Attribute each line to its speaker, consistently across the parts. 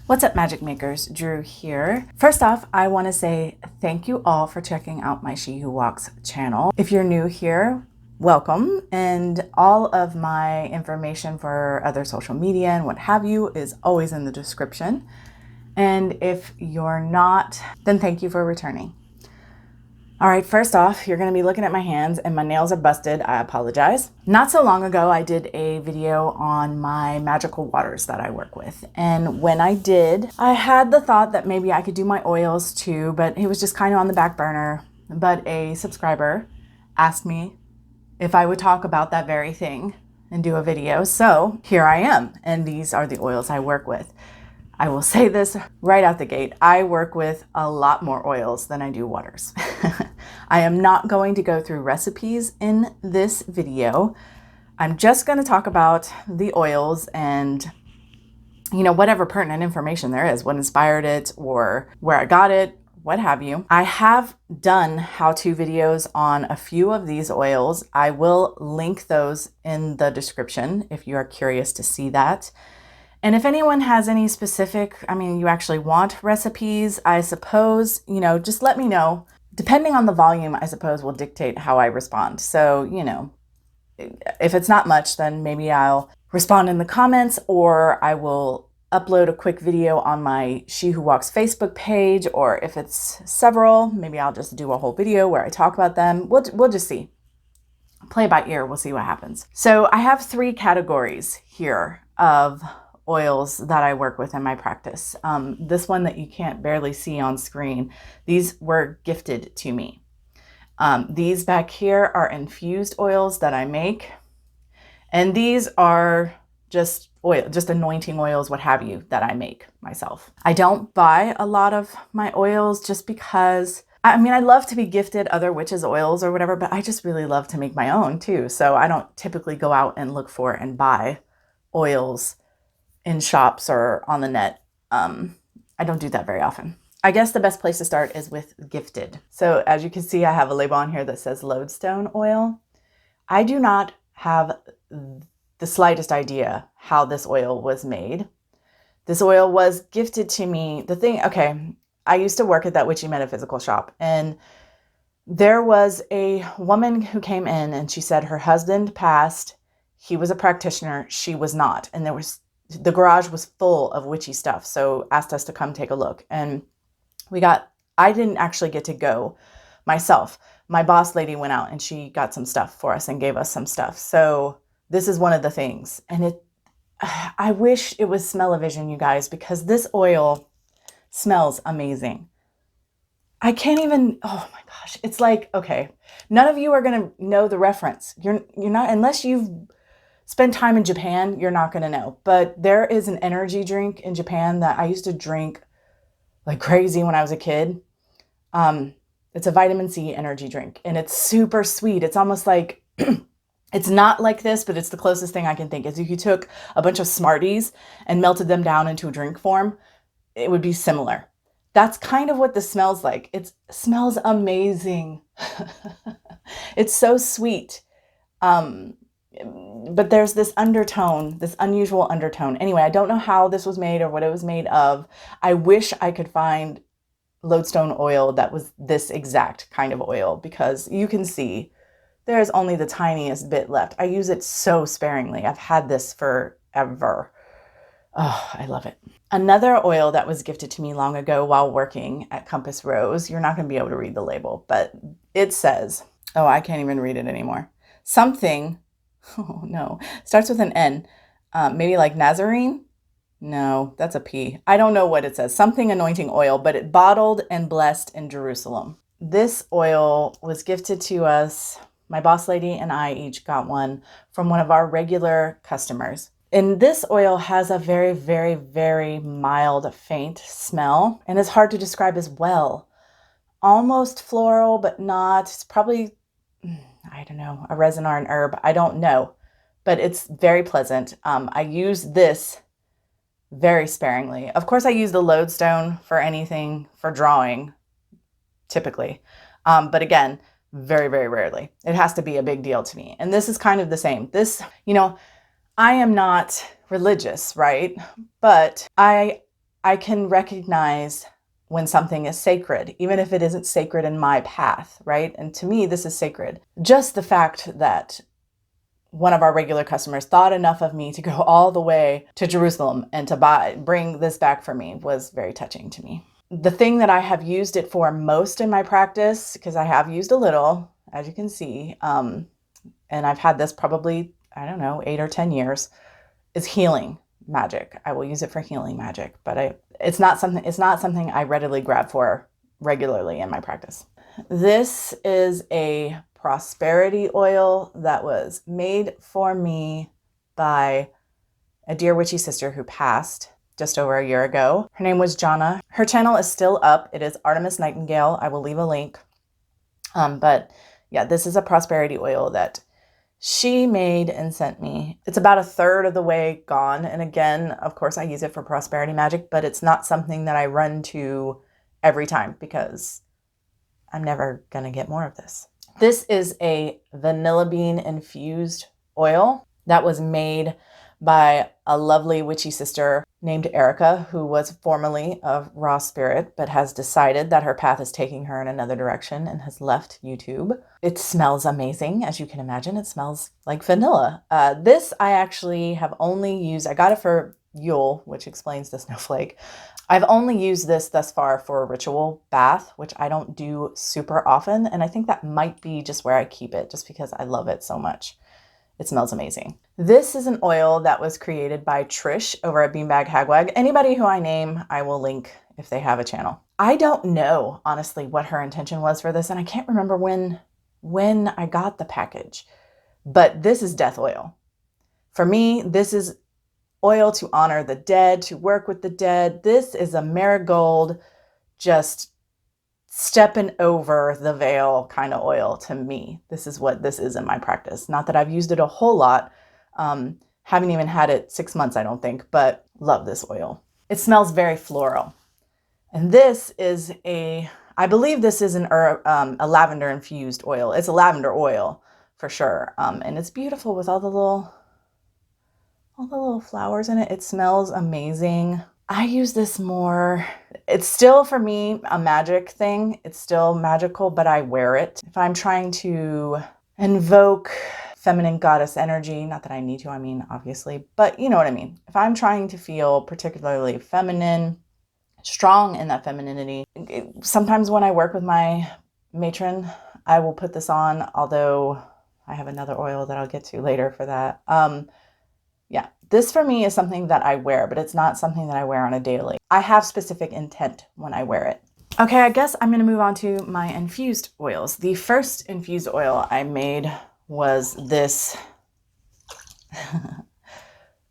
Speaker 1: What's up, magic makers? Drew here. First off, I want to say thank you all for checking out my She Who Walks channel. If you're new here, welcome. And all of my information for other social media and what have you is always in the description. And if you're not, then thank you for returning. All right, first off, you're going to be looking at my hands and my nails are busted. I apologize. Not so long ago, I did a video on my magical waters that I work with. And when I did, I had the thought that maybe I could do my oils too, but it was just kind of on the back burner. But a subscriber asked me if I would talk about that very thing and do a video. So here I am. And these are the oils I work with. I will say this right out the gate. I work with a lot more oils than I do waters. I am not going to go through recipes in this video. I'm just going to talk about the oils and, whatever pertinent information there is, what inspired it or where I got it, what have you. I have done how-to videos on a few of these oils. I will link those in the description if you are curious to see that. And if anyone has any specific, you actually want recipes, I suppose, just let me know. Depending on the volume, I suppose, will dictate how I respond. So, if it's not much, then maybe I'll respond in the comments, or I will upload a quick video on my She Who Walks Facebook page, or if it's several, maybe I'll just do a whole video where I talk about them. We'll just see. Play by ear, we'll see what happens. So I have 3 categories here of oils that I work with in my practice. This one that you can't barely see on screen, these were gifted to me. These back here are infused oils that I make. And these are just oil, just anointing oils, what have you, that I make myself. I don't buy a lot of my oils just because, I love to be gifted other witches' oils or whatever, but I just really love to make my own too. So I don't typically go out and look for and buy oils in shops or on the net. I don't do that very often. I guess the best place to start is with gifted. So as you can see, I have a label on here that says lodestone oil. I do not have the slightest idea how this oil was made. This oil was gifted to me. I used to work at that witchy metaphysical shop, and there was a woman who came in and she said her husband passed. He was a practitioner. She was not. And the garage was full of witchy stuff. So asked us to come take a look. And I didn't actually get to go myself. My boss lady went out and she got some stuff for us and gave us some stuff. So this is one of the things. And I wish it was smell-o-vision, you guys, because this oil smells amazing. I can't even, oh my gosh. It's like, okay, none of you are going to know the reference. You're not, unless you've spend time in Japan, you're not going to know. But there is an energy drink in Japan that I used to drink like crazy when I was a kid. It's a vitamin C energy drink, and it's super sweet. It's almost like, it's not like this, but it's the closest thing I can think is if you took a bunch of Smarties and melted them down into a drink form, it would be similar. That's kind of what this smells like. It smells amazing. It's so sweet. But there's this undertone, this unusual undertone. Anyway, I don't know how this was made or what it was made of. I wish I could find lodestone oil that was this exact kind of oil, because you can see there's only the tiniest bit left. I use it so sparingly. I've had this forever. Oh, I love it. Another oil that was gifted to me long ago while working at Compass Rose, you're not going to be able to read the label, but it says, oh, I can't even read it anymore. Something. Oh no, starts with an N. Maybe like Nazarene? No, that's a P. I don't know what it says. Something anointing oil, but it bottled and blessed in Jerusalem. This oil was gifted to us. My boss lady and I each got one from one of our regular customers. And this oil has a very, very, very mild, faint smell, and it's hard to describe as well. Almost floral, but not. It's probably, I don't know, a resin or an herb. I don't know, but it's very pleasant. I use this very sparingly. Of course, I use the lodestone for anything for drawing, typically. But again, very, very rarely. It has to be a big deal to me. And this is kind of the same. This, I am not religious, right? But I I can recognize when something is sacred, even if it isn't sacred in my path, right? And to me, this is sacred. Just the fact that one of our regular customers thought enough of me to go all the way to Jerusalem and to bring this back for me was very touching to me. The thing that I have used it for most in my practice, because I have used a little, as you can see, and I've had this probably, I don't know, 8 or 10 years, is healing magic. I will use it for healing magic, but it's not something I readily grab for regularly in my practice. This is a prosperity oil that was made for me by a dear witchy sister who passed just over a year ago. Her name was Jonna. Her channel is still up. It is ArtemisNightingal. I will leave a link. But yeah, this is a prosperity oil that she made and sent me. It's about 1/3 of the way gone. And again, of course, I use it for prosperity magic, but it's not something that I run to every time because I'm never gonna get more of this. This is a vanilla bean infused oil that was made by a lovely witchy sister named Erica, who was formerly of Raw Spirit, but has decided that her path is taking her in another direction and has left YouTube. It smells amazing, as you can imagine. It smells like vanilla. This I actually have only used, I got it for Yule, which explains the snowflake. I've only used this thus far for a ritual bath, which I don't do super often. And I think that might be just where I keep it, just because I love it so much. It smells amazing. This is an oil that was created by Trish over at BeanbagHagWag. Anybody who I name, I will link if they have a channel. I don't know, honestly, what her intention was for this. And I can't remember when I got the package, but this is death oil. For me, this is oil to honor the dead, to work with the dead. This is a marigold, just stepping over the veil kind of oil to me. This is what this is in my practice. Not that I've used it a whole lot. Haven't even had it 6 months, I don't think, but love this oil. It smells very floral. And this is I believe this is a lavender infused oil. It's a lavender oil for sure. And it's beautiful with all the little flowers in it. It smells amazing. I use this more. It's still, for me, a magic thing. It's still magical, but I wear it. If I'm trying to invoke feminine goddess energy, not that I need to, I mean, obviously, but you know what I mean. If I'm trying to feel particularly feminine, strong in that femininity, sometimes when I work with my matron, I will put this on, although I have another oil that I'll get to later for that. Yeah, this for me is something that I wear, but it's not something that I wear on a daily. I have specific intent when I wear it. Okay, I guess I'm going to move on to my infused oils. The first infused oil I made was this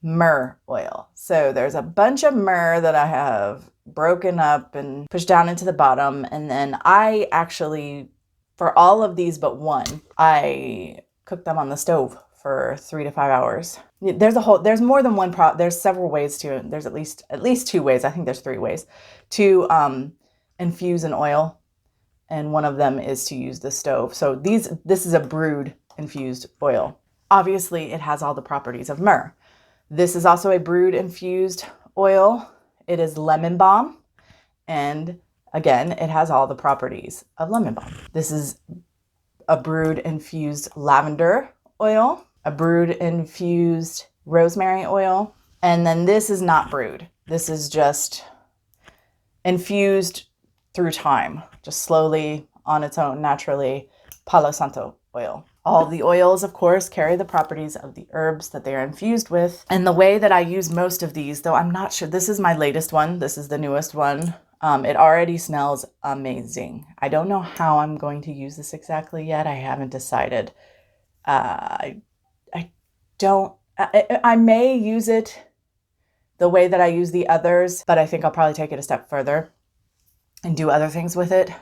Speaker 1: myrrh oil. So there's a bunch of myrrh that I have broken up and pushed down into the bottom. And then I actually, for all of these but one, I cooked them on the stove for 3 to 5 hours. There's more than one there's several ways there's at least 2 ways. I think there's 3 ways to infuse an oil. And one of them is to use the stove. So this is a brewed infused oil. Obviously it has all the properties of myrrh. This is also a brewed infused oil. It is lemon balm. And again, it has all the properties of lemon balm. This is a brewed infused lavender oil, a brewed infused rosemary oil, and then this is not brewed. This is just infused through time, just slowly on its own, naturally, Palo Santo oil. All the oils, of course, carry the properties of the herbs that they are infused with. And the way that I use most of these, though I'm not sure, this is my latest one. This is the newest one. It already smells amazing. I don't know how I'm going to use this exactly yet. I haven't decided. I may use it the way that I use the others, but I think I'll probably take it a step further and do other things with it.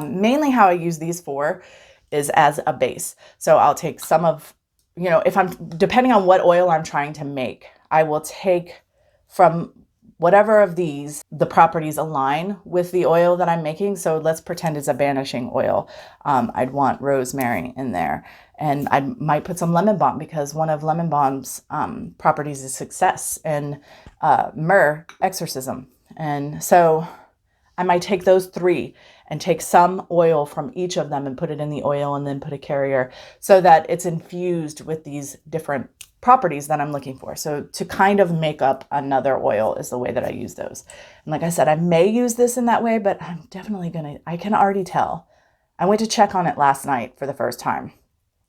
Speaker 1: Mainly how I use these for is as a base. So I'll take some of, depending on what oil I'm trying to make, I will take from whatever of these, the properties align with the oil that I'm making. So let's pretend it's a banishing oil. I'd want rosemary in there. And I might put some lemon balm because one of lemon balm's properties is success, and myrrh, exorcism. And so I might take those 3 and take some oil from each of them and put it in the oil and then put a carrier so that it's infused with these different properties that I'm looking for. So to kind of make up another oil is the way that I use those. And like I said, I may use this in that way, but I'm definitely I can already tell. I went to check on it last night for the first time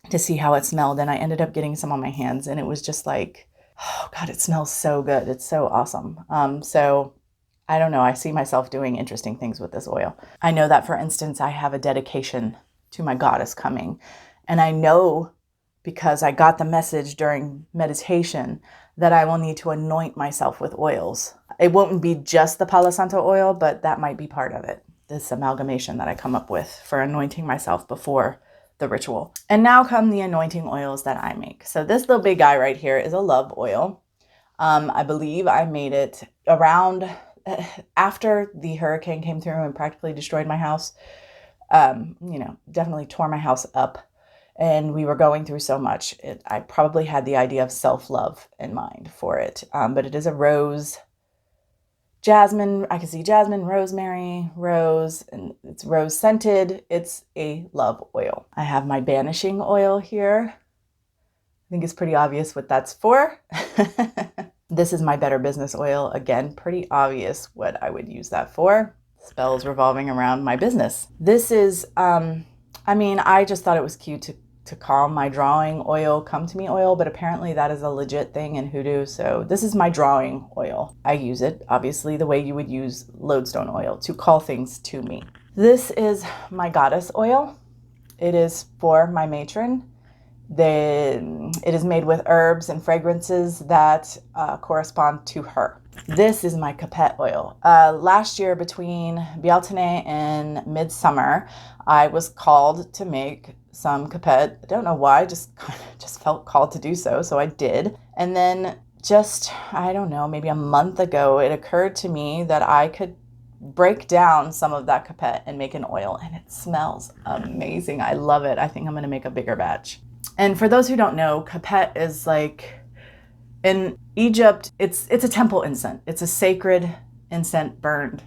Speaker 1: to see how it smelled. And I ended up getting some on my hands and it was just like, oh God, it smells so good. It's so awesome. So I don't know. I see myself doing interesting things with this oil. I know that, for instance, I have a dedication to my goddess coming. And I know because I got the message during meditation that I will need to anoint myself with oils. It won't be just the Palo Santo oil, but that might be part of it. This amalgamation that I come up with for anointing myself before the ritual. And now come the anointing oils that I make. So this little big guy right here is a love oil. I believe I made it around after the hurricane came through and practically destroyed my house. Definitely tore my house up. And we were going through so much. I probably had the idea of self-love in mind for it. But it is a rose, jasmine. I can see jasmine, rosemary, rose, and it's rose scented. It's a love oil. I have my banishing oil here. I think it's pretty obvious what that's for. This is my Better Business oil. Again, pretty obvious what I would use that for. Spells revolving around my business. This is, I just thought it was cute to call my drawing oil Come To Me oil, but apparently that is a legit thing in hoodoo. So this is my drawing oil. I use it, obviously, the way you would use lodestone oil to call things to me. This is my goddess oil. It is for my matron. It is made with herbs and fragrances that correspond to her. This is my Capet oil. Last year, between Bialtene and Midsummer, I was called to make some Capet. I don't know why, just felt called to do so, so I did. And then I don't know, maybe a month ago, it occurred to me that I could break down some of that Capet and make an oil, and it smells amazing. I love it. I think I'm gonna make a bigger batch. And for those who don't know, Capet is like, in Egypt, it's a temple incense. It's a sacred incense burned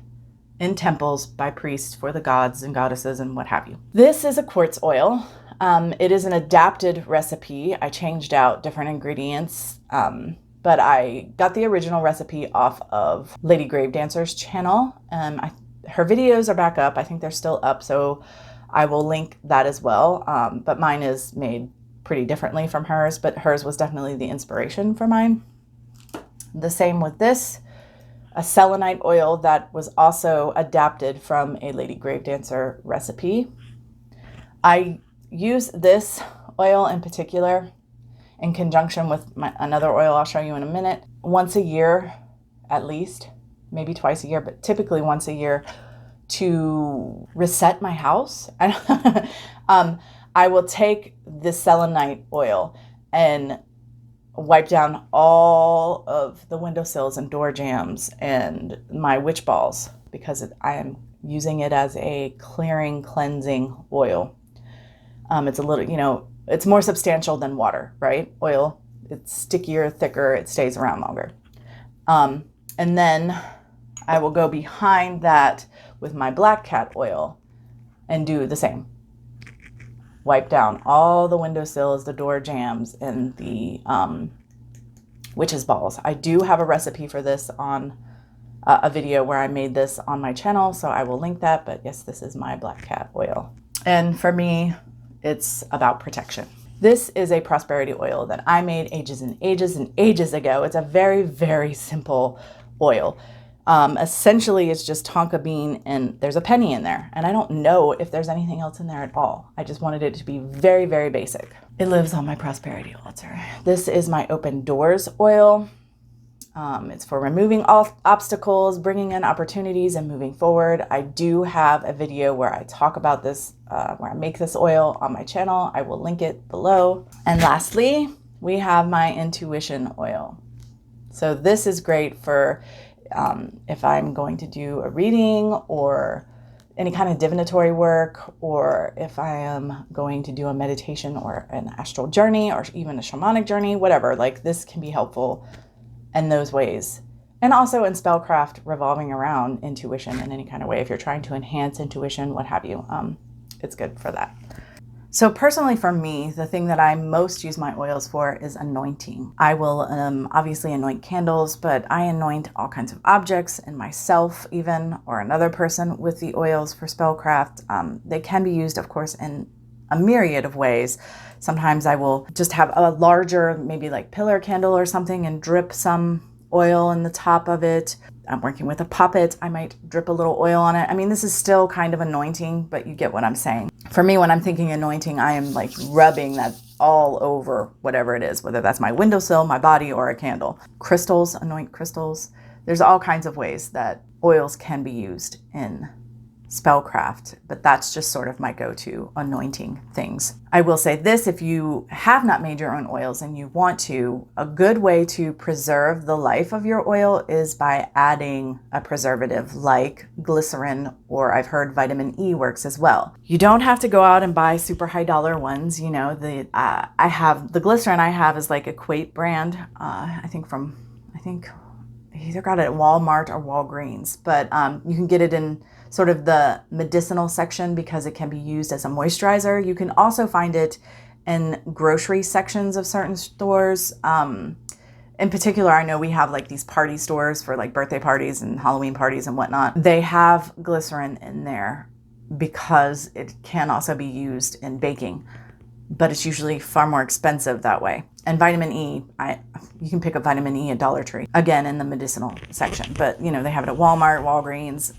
Speaker 1: in temples by priests for the gods and goddesses and what have you. This is a quartz oil. It is an adapted recipe. I changed out different ingredients, but I got the original recipe off of LadyGravedancer's channel. Her videos are back up. I think they're still up, so I will link that as well. But mine is made pretty differently from hers, but hers was definitely the inspiration for mine. The same with this, a selenite oil that was also adapted from a Lady Gravedancer recipe. I use this oil in particular in conjunction with another oil I'll show you in a minute, once a year at least, maybe twice a year, but typically once a year, to reset my house. I will take the selenite oil and wipe down all of the windowsills and door jambs and my witch balls because I am using it as a clearing, cleansing oil. It's a little, it's more substantial than water, right? Oil, it's stickier, thicker, it stays around longer. And then I will go behind that with my black cat oil and do the same. Wipe down all the windowsills, the door jambs, and the witch's balls. I do have a recipe for this on a video where I made this on my channel, so I will link that. But yes, this is my black cat oil. And for me, it's about protection. This is a prosperity oil that I made ages and ages and ages ago. It's a very, very simple oil. Essentially, it's just tonka bean and there's a penny in there. And I don't know if there's anything else in there at all. I just wanted it to be very, very basic. It lives on my prosperity altar. This is my open doors oil. It's for removing all obstacles, bringing in opportunities, and moving forward. I do have a video where I talk about this, where I make this oil on my channel. I will link it below. And lastly, we have my intuition oil. So this is great for if I'm going to do a reading or any kind of divinatory work, or if I am going to do a meditation or an astral journey or even a shamanic journey, whatever, like this can be helpful in those ways. And also in spellcraft, revolving around intuition in any kind of way. If you're trying to enhance intuition, what have you, it's good for that. So personally for me, the thing that I most use my oils for is anointing. I will obviously anoint candles, but I anoint all kinds of objects and myself even, or another person with the oils for spellcraft. They can be used, of course, in a myriad of ways. Sometimes I will just have a larger, maybe like pillar candle or something and drip some oil in the top of it. I'm working with a puppet, I might drip a little oil on it. I mean, this is still kind of anointing, but you get what I'm saying. For me, when I'm thinking anointing, I am like rubbing that all over whatever it is, whether that's my windowsill, my body, or a candle. Crystals, anoint crystals. There's all kinds of ways that oils can be used in spellcraft, but that's just sort of my go-to anointing things. I will say this, if you have not made your own oils and you want to, a good way to preserve the life of your oil is by adding a preservative like glycerin, or I've heard vitamin E works as well. You don't have to go out and buy super high dollar ones. You know, I have the glycerin I have is like Equate brand. I think either got it at Walmart or Walgreens, but you can get it in sort of the medicinal section because it can be used as a moisturizer. You can also find it in grocery sections of certain stores. In particular, I know we have like these party stores for like birthday parties and Halloween parties and whatnot. They have glycerin in there because it can also be used in baking, but it's usually far more expensive that way. And vitamin E, you can pick up vitamin E at Dollar Tree, again in the medicinal section, but you know, they have it at Walmart, Walgreens.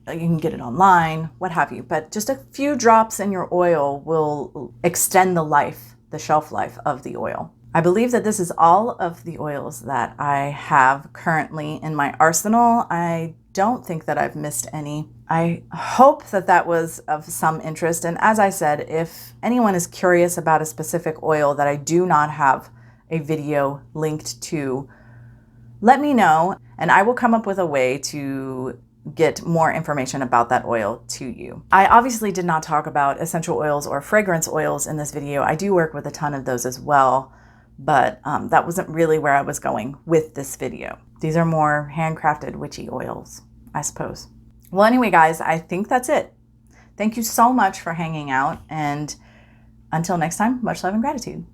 Speaker 1: You can get it online, what have you. But just a few drops in your oil will extend the shelf life of the oil. I believe that this is all of the oils that I have currently in my arsenal. I don't think that I've missed any. I hope that that was of some interest. And as I said, if anyone is curious about a specific oil that I do not have a video linked to, let me know and I will come up with a way to get more information about that oil to you. I obviously did not talk about essential oils or fragrance oils in this video. I do work with a ton of those as well, but that wasn't really where I was going with this video. These are more handcrafted witchy oils, I suppose. Well, anyway, guys, I think that's it. Thank you so much for hanging out, and until next time, much love and gratitude.